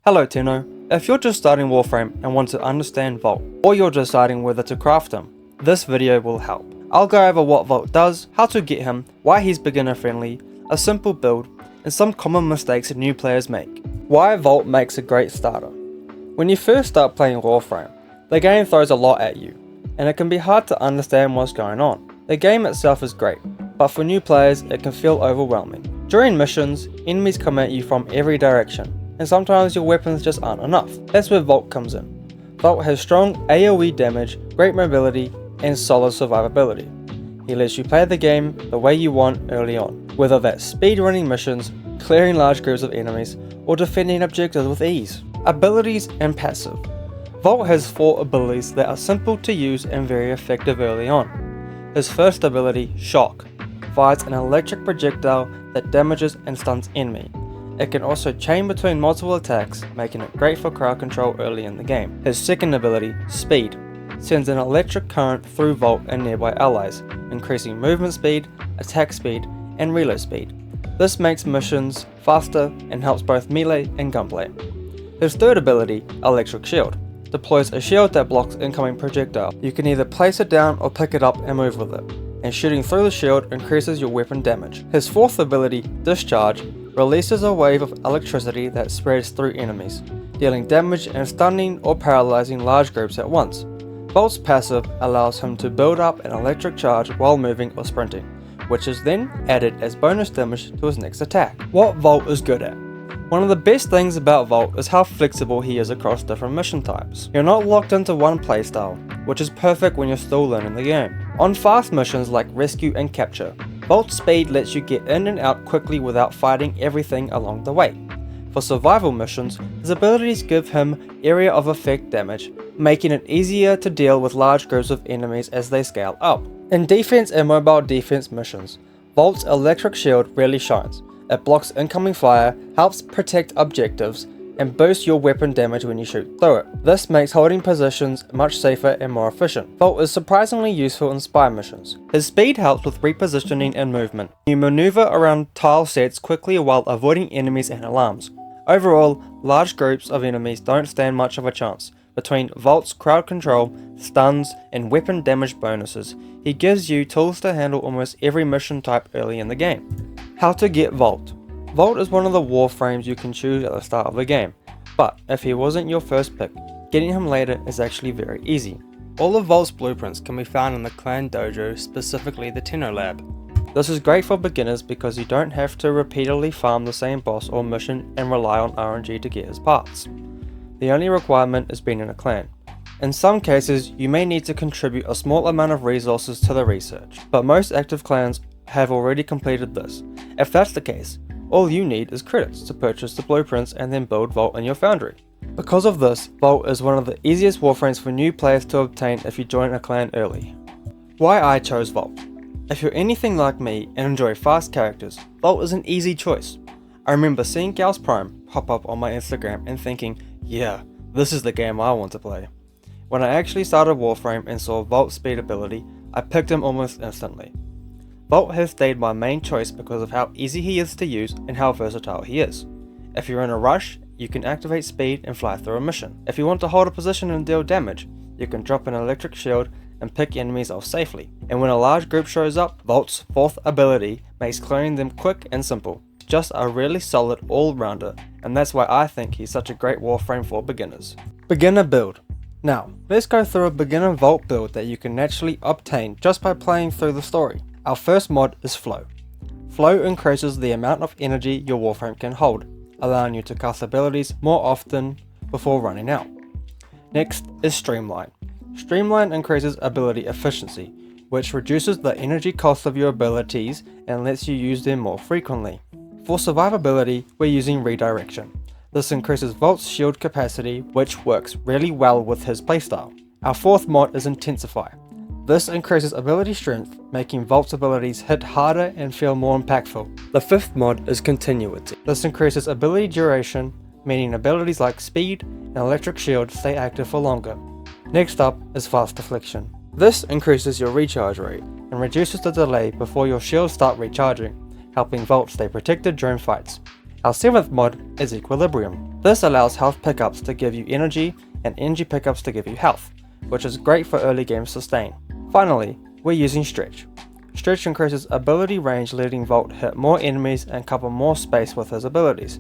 Hello Tino, if you're just starting Warframe and want to understand Vault, or you're deciding whether to craft him, this video will help. I'll go over what Vault does, how to get him, why he's beginner friendly, a simple build, and some common mistakes that new players make. Why Vault makes a great starter. When you first start playing Warframe, the game throws a lot at you, and it can be hard to understand what's going on. The game itself is great, but for new players it can feel overwhelming. During missions, enemies come at you from every direction, and sometimes your weapons just aren't enough. That's where Vault comes in. Vault has strong AoE damage, great mobility, and solid survivability. He lets you play the game the way you want early on, whether that's speedrunning missions, clearing large groups of enemies, or defending objectives with ease. Abilities and passive. Vault has 4 abilities that are simple to use and very effective early on. His first ability, Shock, fires an electric projectile that damages and stuns enemy. It can also chain between multiple attacks, making it great for crowd control early in the game. His second ability, Speed, sends an electric current through Vault and nearby allies, increasing movement speed, attack speed, and reload speed. This makes missions faster and helps both melee and gunplay. His third ability, Electric Shield, deploys a shield that blocks incoming projectile. You can either place it down or pick it up and move with it, and shooting through the shield increases your weapon damage. His fourth ability, Discharge, releases a wave of electricity that spreads through enemies, dealing damage and stunning or paralyzing large groups at once. Vault's passive allows him to build up an electric charge while moving or sprinting, which is then added as bonus damage to his next attack. What Vault is good at. One of the best things about Vault is how flexible he is across different mission types. You're not locked into one playstyle, which is perfect when you're still learning the game. On fast missions like Rescue and Capture, Vault's speed lets you get in and out quickly without fighting everything along the way. For survival missions, his abilities give him area of effect damage, making it easier to deal with large groups of enemies as they scale up. In defense and mobile defense missions, Vault's electric shield really shines. It blocks incoming fire, helps protect objectives, and boosts your weapon damage when you shoot through it. This makes holding positions much safer and more efficient. Vault is surprisingly useful in spy missions. His speed helps with repositioning and movement. You maneuver around tile sets quickly while avoiding enemies and alarms. Overall, large groups of enemies don't stand much of a chance. Between Vault's crowd control, stuns, and weapon damage bonuses, he gives you tools to handle almost every mission type early in the game. How to get Vault. Vault is one of the Warframes you can choose at the start of the game, but if he wasn't your first pick, getting him later is actually very easy. All of Vault's blueprints can be found in the clan dojo, specifically the Tenno lab. This is great for beginners because you don't have to repeatedly farm the same boss or mission and rely on RNG to get his parts. The only requirement is being in a clan. In some cases, you may need to contribute a small amount of resources to the research, but most active clans have already completed this. If that's the case, all you need is credits to purchase the blueprints and then build Vault in your foundry. Because of this, Vault is one of the easiest Warframes for new players to obtain if you join a clan early. Why I chose Vault. If you're anything like me and enjoy fast characters, Vault is an easy choice. I remember seeing Gauss Prime pop up on my Instagram and thinking, yeah, this is the game I want to play. When I actually started Warframe and saw Vault's speed ability, I picked him almost instantly. Vault has stayed my main choice because of how easy he is to use and how versatile he is. If you're in a rush, you can activate speed and fly through a mission. If you want to hold a position and deal damage, you can drop an electric shield and pick enemies off safely. And when a large group shows up, Vault's fourth ability makes clearing them quick and simple. He's just a really solid all-rounder, and that's why I think he's such a great Warframe for beginners. Beginner build. Now, let's go through a beginner Vault build that you can naturally obtain just by playing through the story. Our first mod is Flow. Flow increases the amount of energy your Warframe can hold, allowing you to cast abilities more often before running out. Next is Streamline. Streamline increases ability efficiency, which reduces the energy cost of your abilities and lets you use them more frequently. For survivability, we're using Redirection. This increases Vault's shield capacity, which works really well with his playstyle. Our fourth mod is Intensify. This increases ability strength, making Vault's abilities hit harder and feel more impactful. The fifth mod is Continuity. This increases ability duration, meaning abilities like Speed and Electric Shield stay active for longer. Next up is Fast Deflection. This increases your recharge rate and reduces the delay before your shields start recharging, helping Vault stay protected during fights. Our seventh mod is Equilibrium. This allows health pickups to give you energy and energy pickups to give you health, which is great for early game sustain. Finally, we're using Stretch. Stretch increases ability range, letting Volt hit more enemies and cover more space with his abilities.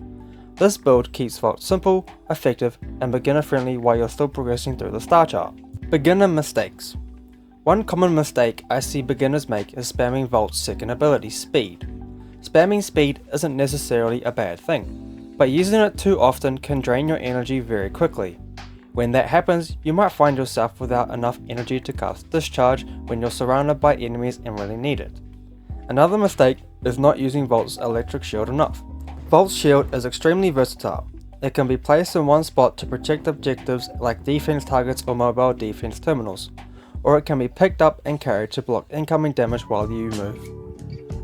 This build keeps Volt simple, effective, and beginner friendly while you're still progressing through the star chart. Beginner mistakes. One common mistake I see beginners make is spamming Volt's second ability, Speed. Spamming Speed isn't necessarily a bad thing, but using it too often can drain your energy very quickly. When that happens, you might find yourself without enough energy to cast Discharge when you're surrounded by enemies and really need it. Another mistake is not using Volt's electric shield enough. Volt's shield is extremely versatile. It can be placed in one spot to protect objectives like defense targets or mobile defense terminals, or it can be picked up and carried to block incoming damage while you move.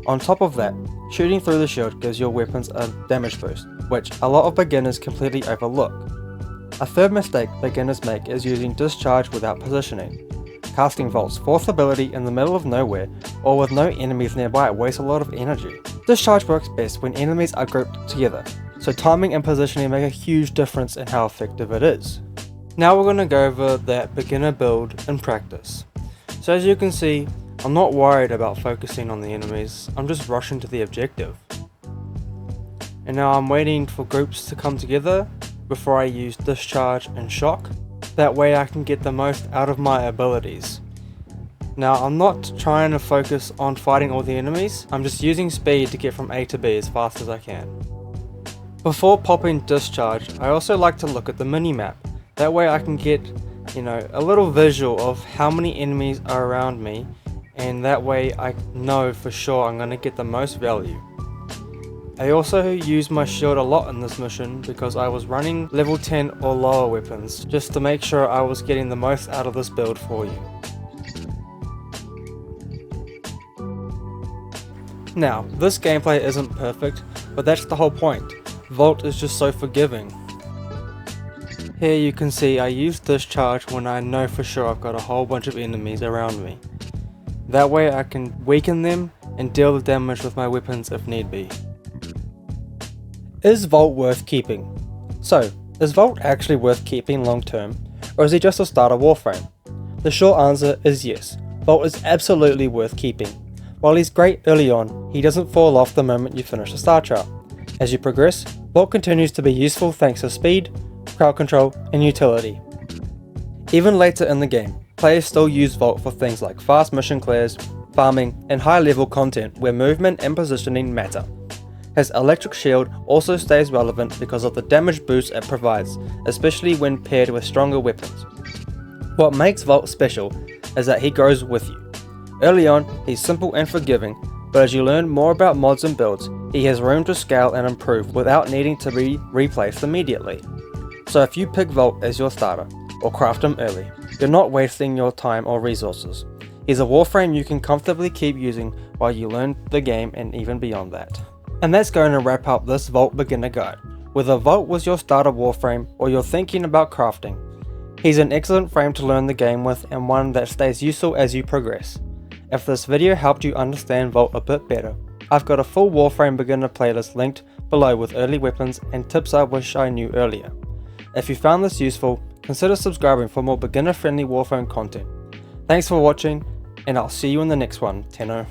On top of that, shooting through the shield gives your weapons a damage boost, which a lot of beginners completely overlook. A third mistake beginners make is using Discharge without positioning. Casting Volt's fourth ability in the middle of nowhere or with no enemies nearby wastes a lot of energy. Discharge works best when enemies are grouped together, so timing and positioning make a huge difference in how effective it is. Now we're going to go over that beginner build in practice. So as you can see, I'm not worried about focusing on the enemies, I'm just rushing to the objective. And now I'm waiting for groups to come together before I use Discharge and Shock. That way I can get the most out of my abilities. Now I'm not trying to focus on fighting all the enemies, I'm just using speed to get from A to B as fast as I can. Before popping Discharge, I also like to look at the mini-map. That way I can get, a little visual of how many enemies are around me, and that way I know for sure I'm going to get the most value. I also used my shield a lot in this mission because I was running level 10 or lower weapons, just to make sure I was getting the most out of this build for you. Now, this gameplay isn't perfect, but that's the whole point. Volt is just so forgiving. Here you can see I use Discharge when I know for sure I've got a whole bunch of enemies around me. That way I can weaken them and deal the damage with my weapons if need be. Is Volt worth keeping? So, is Volt actually worth keeping long term, or is he just a starter Warframe? The short answer is yes, Volt is absolutely worth keeping. While he's great early on, he doesn't fall off the moment you finish the star chart. As you progress, Volt continues to be useful thanks to speed, crowd control, and utility. Even later in the game, players still use Volt for things like fast mission clears, farming, and high level content where movement and positioning matter. His electric shield also stays relevant because of the damage boost it provides, especially when paired with stronger weapons. What makes Volt special is that he grows with you. Early on, he's simple and forgiving, but as you learn more about mods and builds, he has room to scale and improve without needing to be replaced immediately. So if you pick Volt as your starter, or craft him early, you're not wasting your time or resources. He's a Warframe you can comfortably keep using while you learn the game and even beyond that. And that's going to wrap up this Volt beginner guide. Whether Volt was your starter Warframe or you're thinking about crafting, he's an excellent frame to learn the game with and one that stays useful as you progress. If this video helped you understand Volt a bit better, I've got a full Warframe beginner playlist linked below with early weapons and tips I wish I knew earlier. If you found this useful, consider subscribing for more beginner friendly Warframe content. Thanks for watching, and I'll see you in the next one, Tenno.